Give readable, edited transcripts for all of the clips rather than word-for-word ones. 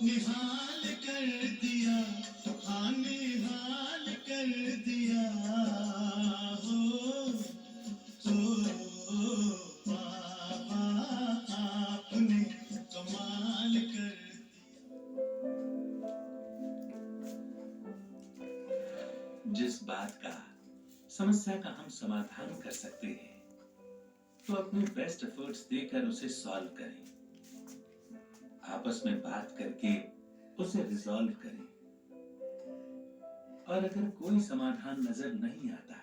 निहाल कर दिया, हाँ निहाल कर दिया हो, बाबा आपने कमाल कर दिया। जिस बात का, समस्या का हम समाधान कर सकते हैं तो अपने बेस्ट एफर्ट्स देकर उसे सॉल्व करें, आपस में बात करके उसे रिजॉल्व करें। और अगर कोई समाधान नजर नहीं आता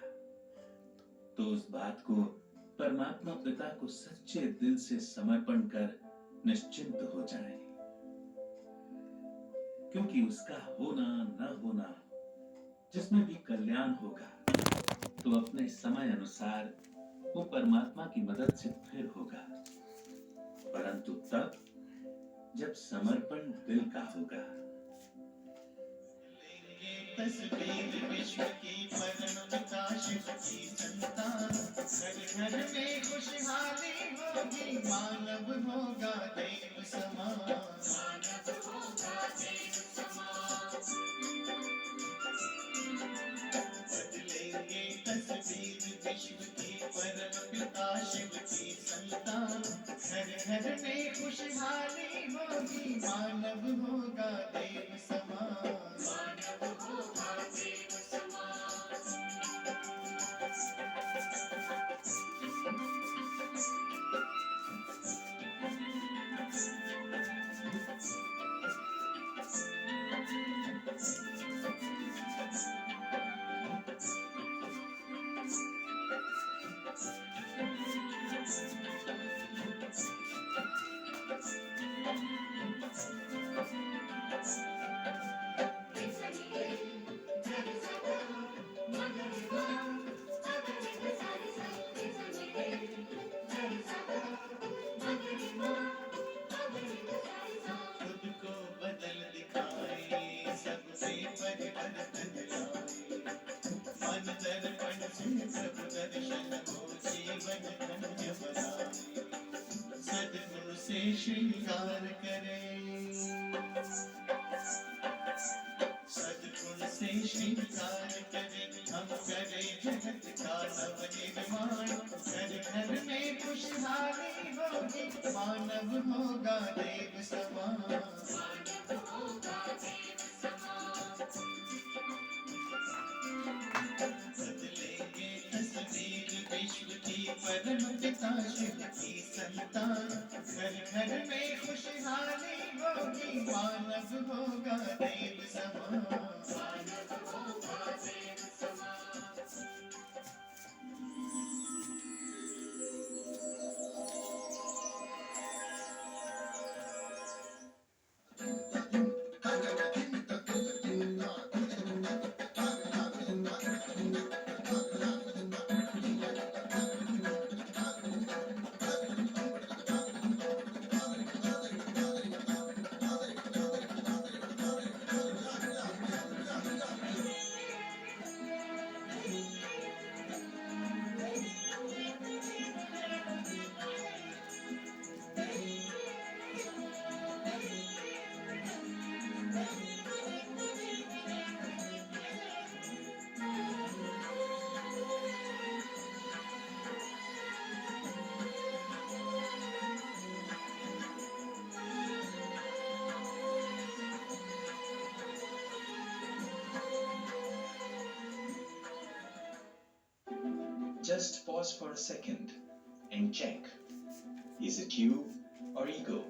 तो उस बात को परमात्मा पिता को सच्चे दिल से समर्पण कर निश्चिंत हो जाएं, क्योंकि उसका होना न होना जिसमें भी कल्याण होगा तो अपने समय अनुसार वो परमात्मा की मदद से फिर होगा, परंतु तब जब समर्पण दिल का होगा। तस्वीर विश्व की परम प्रकाश की संतान, घर घर में खुशहाली होगी, मानव होगा देव समान, मानव होगा देव समान। बदलेंगे तस्वीर विश्व की परम प्रकाश की संतान, घर घर में खुशहाली होगी, मानव होगा देव समान, मानव होगा देव समान। सद्गुरु से श्रृंगार करें, सद्गुरु से श्रृंगार करें, हम करें जगत का नव निर्माण, घर घर में खुशहाली होगी, मानव होगा देव समान, मानव होगा देव समान। बदलेंगे तस्वीर विश्व की परम पिता शिव की संतान, घर घर में खुशहाली होगी, मानव होगा देव समान, मानव होगा देव समान। Just pause for a second and check. Is it you or ego?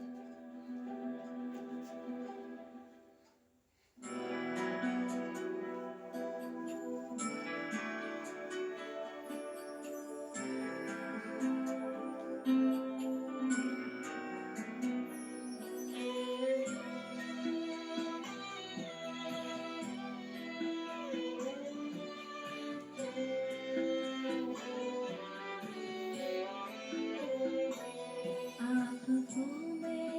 आपको मैं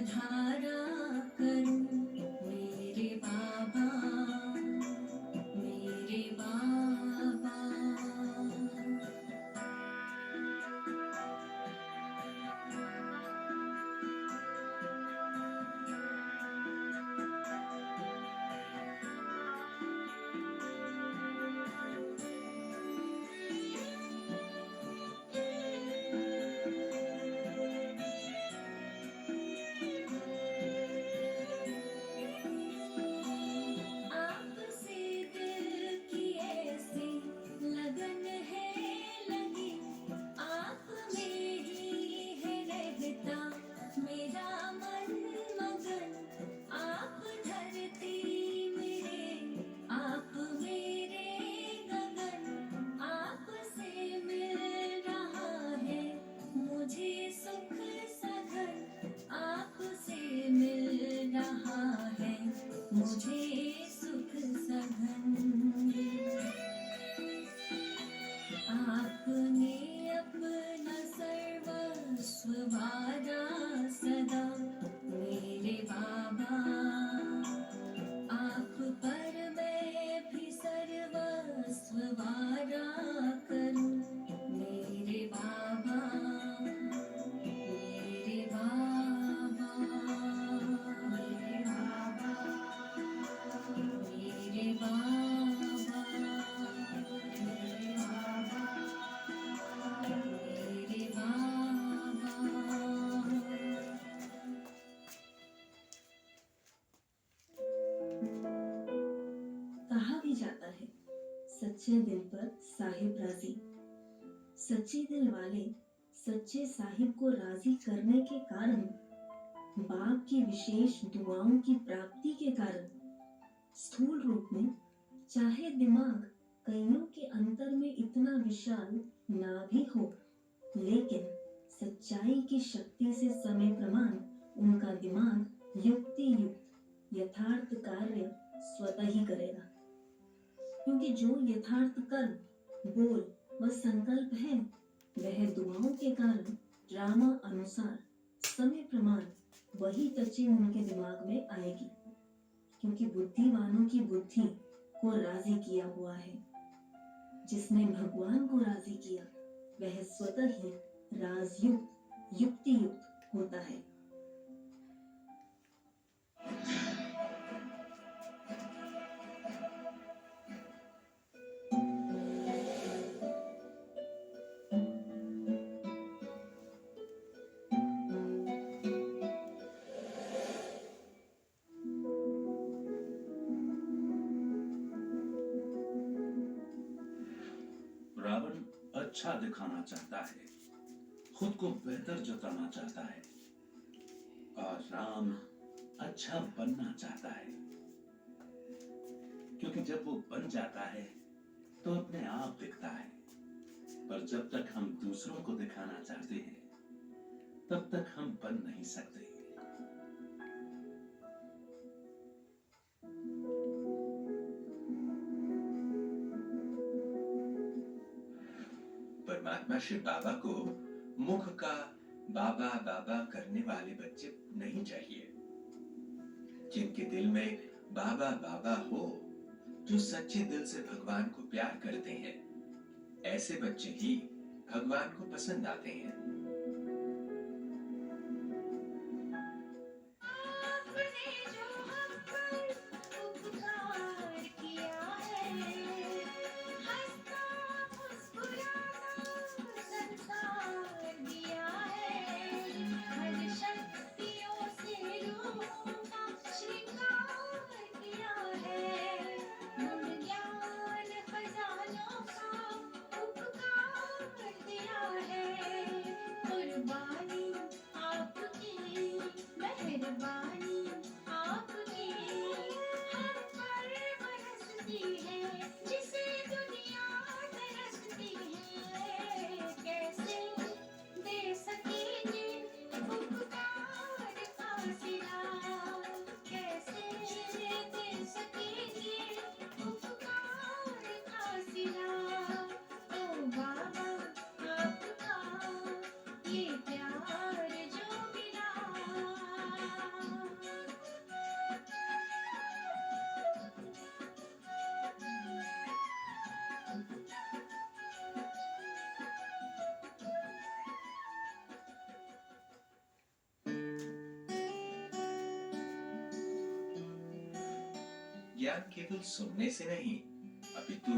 धारा करूं मेरे बाबा, मेरे बाबा। आपसे दिल की ऐसी लगन है लगी, आप में ही है रहता मेरा मन मगन। आप धरती मेरे, आप मेरे गगन, आपसे मिल रहा है मुझे सुख सघन, आपसे मिल रहा है मुझे सुख सघन। आपने अपना सर्वस्व वारा सदा मेरे बाबा, आप पर मैं भी सर्वस्व वारा करूं मेरे बाबा, मेरे बाबा, मेरे बाबा, मेरे बाबा, मेरे बाबा, मेरे बाबा। कहा भी जाता है सच्चे दिल पर साहिब राजी। सच्चे दिल वाले सच्चे साहिब को राजी करने के कारण, बाप की विशेष दुआओं की प्राप्ति के कारण, स्थूल रूप में चाहे दिमाग कईयों के अंतर में इतना विशाल ना भी हो, लेकिन सच्चाई की शक्ति से समय प्रमाण उनका दिमाग युक्ति युक्त यथार्थ कार्य स्वतः ही करेगा। क्योंकि जो यथार्थ कर्म, बोल व संकल्प है, वह दुआओं के कारण ड्रामा अनुसार समय प्रमाण वही टचिंग उनके दिमाग में आएगी। क्योंकि बुद्धिमानों की बुद्धि को राजी किया हुआ है। जिसने भगवान को राजी किया वह स्वतः ही राजयुक्त युक्ति युक्त होता है। रावण अच्छा दिखाना चाहता है, खुद को बेहतर जताना चाहता है, और राम अच्छा बनना चाहता है। क्योंकि जब वो बन जाता है तो अपने आप दिखता है, पर जब तक हम दूसरों को दिखाना चाहते हैं तब तक हम बन नहीं सकते। परमात्मा शिव बाबा को मुख का बाबा बाबा करने वाले बच्चे नहीं चाहिए। जिनके दिल में बाबा बाबा हो, जो सच्चे दिल से भगवान को प्यार करते हैं, ऐसे बच्चे ही भगवान को पसंद आते हैं। आपने जो हम पर उपकार किया है, हंसता मुस्कुराता संसार दिया है, हर शक्तियों से रूहों का श्रृंगार किया है, गुण ज्ञान खजानों का उपकार दिया है। कुर्बानी आपकी, मेहरबानी आपकी हम पर बरसती है, जिसे दुनिया तरसती है। कैसे दे सकेंगे उपकार का सिला, कैसे दे सकेंगे उपकार का सिला। ओ बाबा आपका ये प्यार जो मिला, ज्ञान केवल सुनने से नहीं, अपितु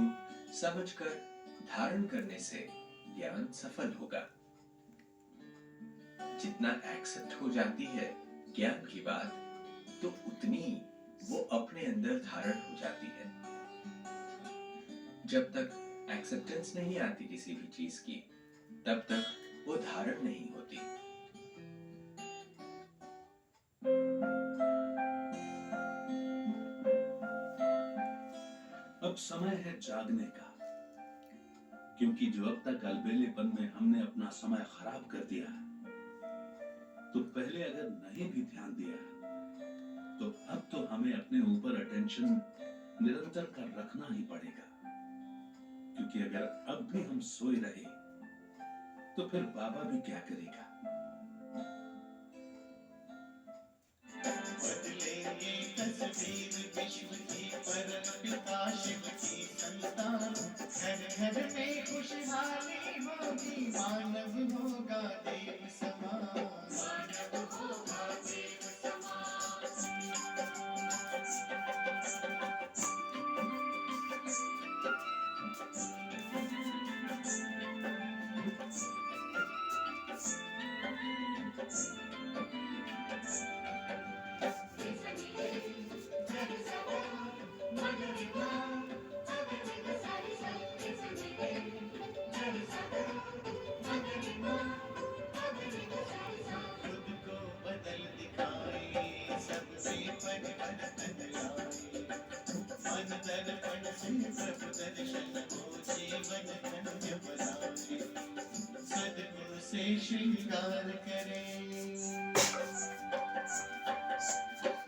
समझकर धारण करने से ज्ञान सफल होगा। जितना एक्सेप्ट हो जाती है ज्ञान की बात, तो उतनी वो अपने अंदर धारण हो जाती है। जब तक एक्सेप्टेंस नहीं आती किसी भी चीज की, तब तक वो धारण नहीं होती। अब समय है जागने का, क्योंकि जो अब तक अलबेलेपन में हमने अपना समय खराब कर दिया, तो पहले अगर नहीं भी ध्यान दिया, तो अब तो हमें अपने ऊपर अटेंशन निरंतर कर रखना ही पड़ेगा। क्योंकि अगर अब भी हम सोए रहे, तो फिर बाबा भी क्या करेगा। बदलेंगे तस्वीर विश्व की, परम पिता शिव की संतान। घर घर में खुशहाली होगी, मानव होगा देव समान। मानव होगा देव समान। खुद को बदल दिखाए, सबसे परिवर्तन लाए। मन दर्पण से प्रभु दर्शन को जीवन धन्य बनाए। सद्गुरु से श्रृंगार करें,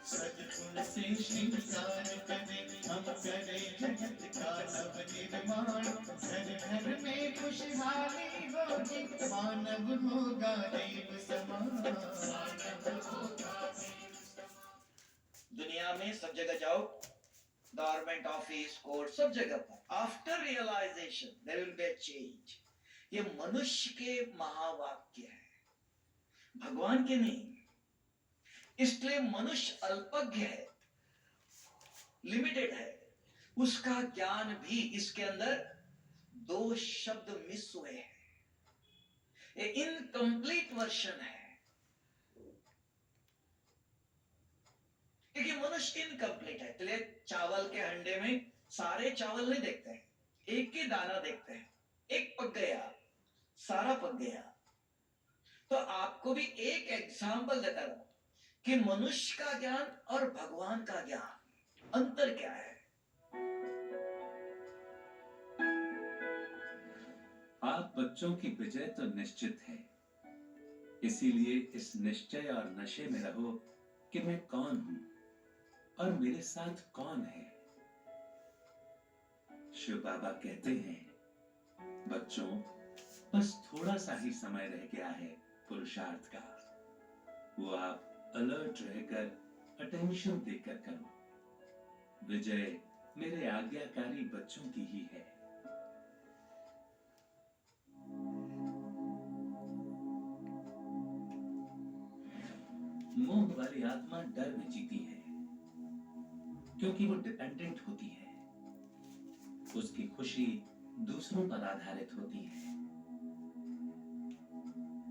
सद्गुरु से श्रृंगार करें, हम करें जगत का नव निर्माण। घर घर में खुशहाली होगी, मानव होगा देव समान। मानव होगा देव समान। दुनिया में सब जगह जाओ, गवर्नमेंट ऑफिस, कोर्ट, सब जगह पर after realisation there will be a change. ये मनुष्य के महावाक्य है, भगवान के नहीं। इसलिए मनुष्य अल्पज्ञ है, लिमिटेड है। उसका ज्ञान भी इसके अंदर दो शब्द मिस हुए हैं, ये इनकम्प्लीट वर्जन है। क्योंकि मनुष्य इनकम्प्लीट है, इसलिए चावल के हंडे में सारे चावल नहीं देखते हैं, एक ही दाना देखते हैं। एक पक गया, सारा पक गया। तो आपको भी एक एग्जाम्पल देता हूं कि मनुष्य का ज्ञान और भगवान का ज्ञान अंतर क्या है। आप बच्चों की विजय तो निश्चित है, इसीलिए इस निश्चय और नशे में रहो कि मैं कौन हूं और मेरे साथ कौन है। शिव बाबा कहते हैं, बच्चों बस थोड़ा सा ही समय रह गया है पुरुषार्थ का, वो आप अलर्ट रहकर अटेंशन देकर करो। विजय मेरे आज्ञाकारी बच्चों की ही है। मोह वाली आत्मा डर में जीती है, क्योंकि वो डिपेंडेंट होती है। उसकी खुशी दूसरों पर आधारित होती है।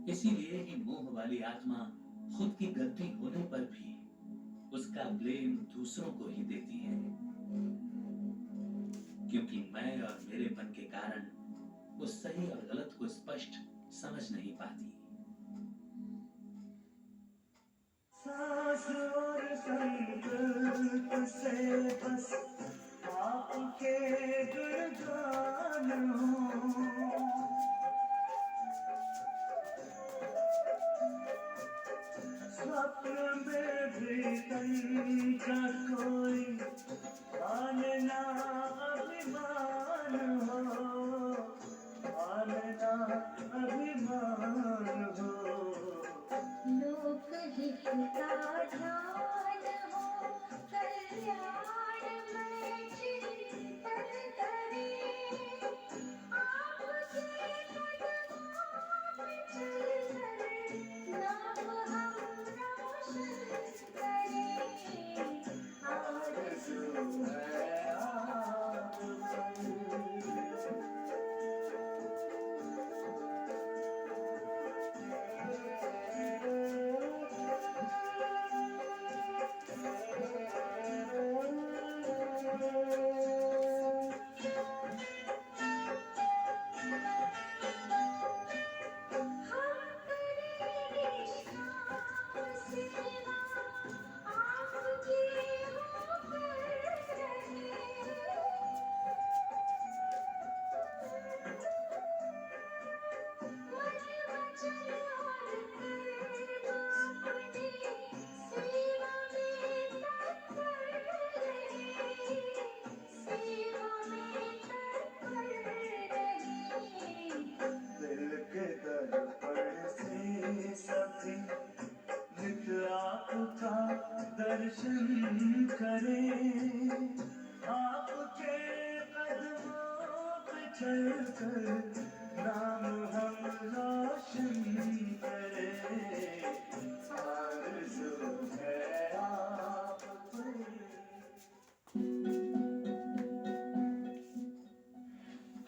इसीलिए ही मोह वाली आत्मा खुद की गलती होने पर भी उसका ब्लेम दूसरों को ही देती है, क्योंकि मैं और मेरे मन के कारण वो सही और गलत को स्पष्ट समझ नहीं पाती। सांस और संकल्प से बस आपके गुणगान हो। स्वप्न में भी कहीं का कोई मानना अभिमान हो, मानना अभिमान हो। लोकहित का ध्यान हो, कल्याणमय चिंतन करें। आपके कदमों पे चलकर नाम हम रोशन करें। आरज़ू आपका दर्शन करें, आपके कदमों पे चलकर नाम हम रोशन करें, आरज़ू है आप पर।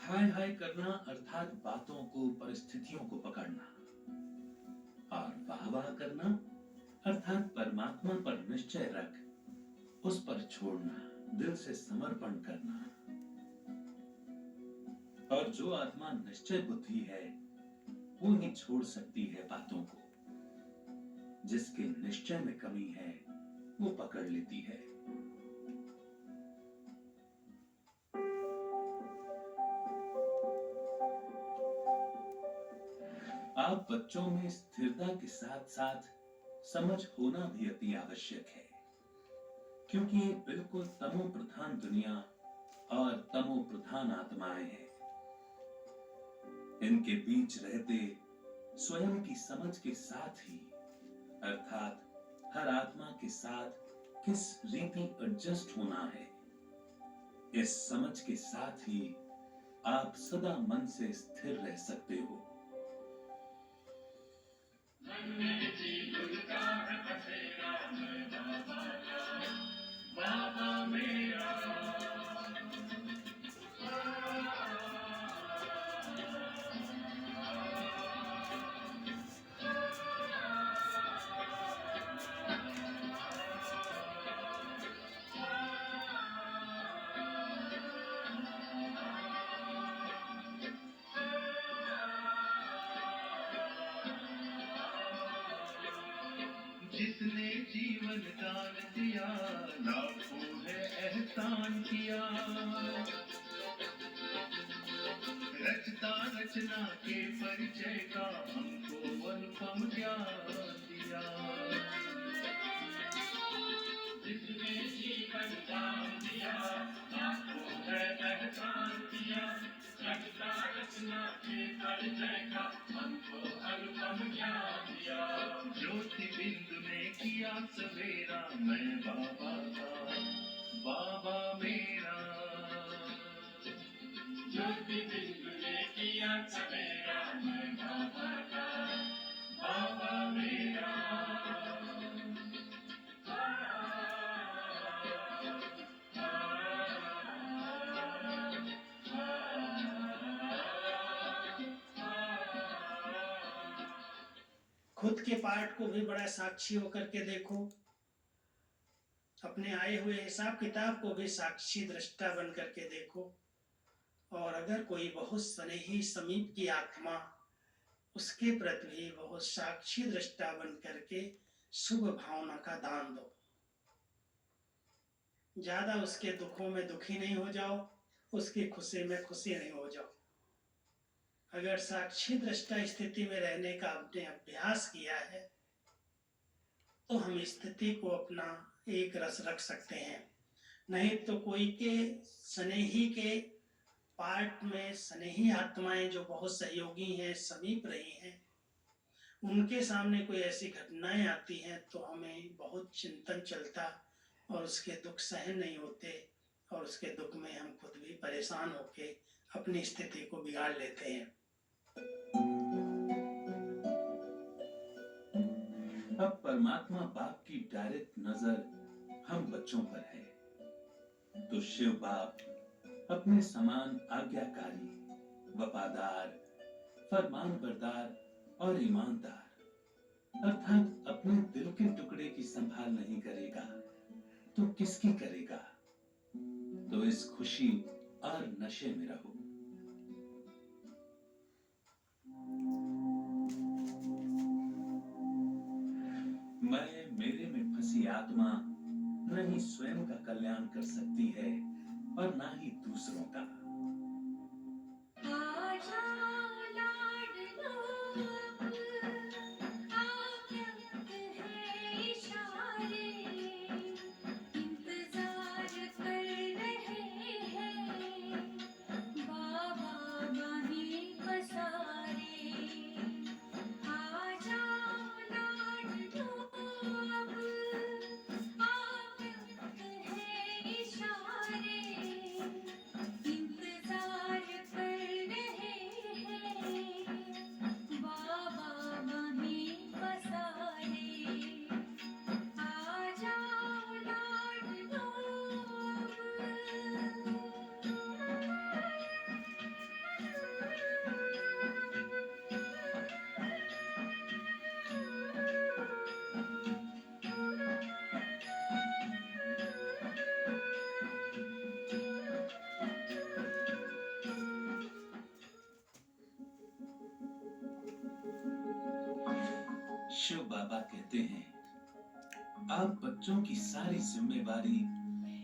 हाय हाय करना अर्थात बातों को, परिस्थितियों को पकड़ना, और वाह वाह करना अर्थात परमात्मा पर निश्चय रख, उस पर छोड़ना, दिल से समर्पण करना। और जो आत्मा निश्चय बुद्धि है वो ही छोड़ सकती है बातों को, जिसके निश्चय में कमी है वो पकड़ लेती है। आप बच्चों में स्थिरता के साथ साथ समझ होना भी अति आवश्यक है, क्योंकि ये बिल्कुल तमो प्रधान दुनिया और तमो प्रधान आत्माएं हैं। इनके बीच रहते स्वयं की समझ के साथ ही, अर्थात हर आत्मा के साथ किस रीति एडजस्ट होना है, इस समझ के साथ ही आप सदा मन से स्थिर रह सकते हो। जिसने जीवन दान दिया, लाखों है एहसान किया, रचता रचना के परिचय का हमको अनुपम ज्ञान दिया। जिसने जीवन दान दिया, लाखों है एहसान किया, रचता रचना के परिचय का हमको अनुपम ज्ञान दिया। ज्योति बिंदु ने किया सवेरा, मैं बाबा का बाबा मेरा। ज्योति बिंदु ने किया सवेरा, मैं बाबा का बाबा मेरा। खुद के पार्ट को भी बड़ा साक्षी होकर के देखो, अपने आए हुए हिसाब किताब को भी साक्षी दृष्टा बन करके देखो। और अगर कोई बहुत स्नेही समीप की आत्मा, उसके प्रति भी बहुत साक्षी दृष्टा बन करके शुभ भावना का दान दो। ज्यादा उसके दुखों में दुखी नहीं हो जाओ, उसकी खुशी में खुशी नहीं हो जाओ। अगर साक्षी दृष्टा स्थिति में रहने का आपने अभ्यास किया है तो हम स्थिति को अपना एक रस रख सकते हैं। नहीं तो कोई के स्नेही के पार्ट में स्नेही आत्माएं जो बहुत सहयोगी हैं, समीप रही हैं, उनके सामने कोई ऐसी घटनाएं आती हैं तो हमें बहुत चिंतन चलता और उसके दुख सहन नहीं होते, और उसके दुख में हम खुद भी परेशान होके अपनी स्थिति को बिगाड़ लेते हैं। अब परमात्मा बाप की डायरेक्ट नजर हम बच्चों पर है, तो शिव बाप अपने समान आज्ञाकारी, वफादार, फरमानबरदार और ईमानदार, अर्थात अपने दिल के टुकड़े की संभाल नहीं करेगा तो किसकी करेगा। तो इस खुशी और नशे में रहो। मैं मेरे में फंसी आत्मा न ही स्वयं का कल्याण कर सकती है और ना ही दूसरों का। आजा लाडलो अब, आगत है इशारे, इंतजार कर रहे हैं बाबा बाहें पसारे। आजा लाडलो अब, बाबा कहते हैं, आप बच्चों की सारी जिम्मेवारी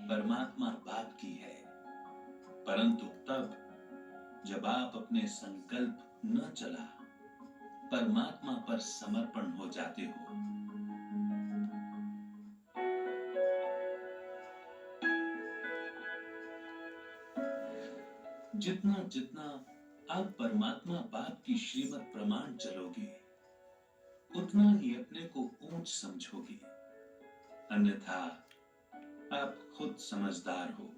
परमात्मा बाप की है, परंतु तब जब आप अपने संकल्प न चला परमात्मा पर समर्पण हो जाते हो। जितना जितना आप परमात्मा बाप की श्रीमत प्रमाण चलोगे, उतना ही अपने को ऊंच समझोगे, अन्यथा आप खुद समझदार हो।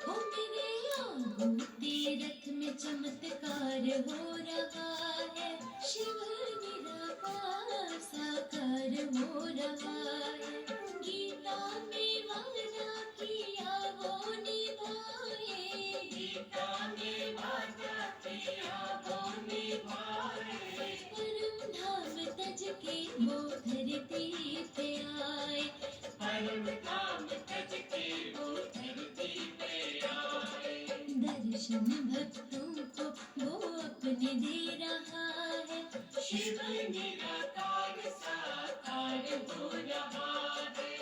ओ मेरे आंखों तीरथ में चमत्कार हो रहा है, शिव निराकार साकार हो रहा है। गीता में वादा किया वो निभाए, गीता में वादा किया वो निभाए, परम धाम तज के वो धरती पे आए। परम धाम तज के वो धरती पे आए। दर्शन भक्तों को वो अपने दे रहा है, शिव निराकार साकार हो रहा है।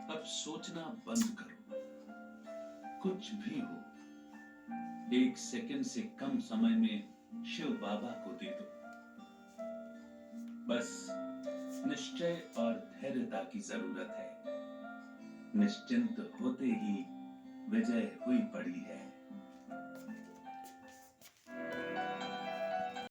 अब सोचना बंद करो, कुछ भी हो, 1 सेकंड से कम समय में शिव बाबा को दे दो। बस निश्चय और धैर्यता की जरूरत है। निश्चिंत होते ही विजय हुई पड़ी है।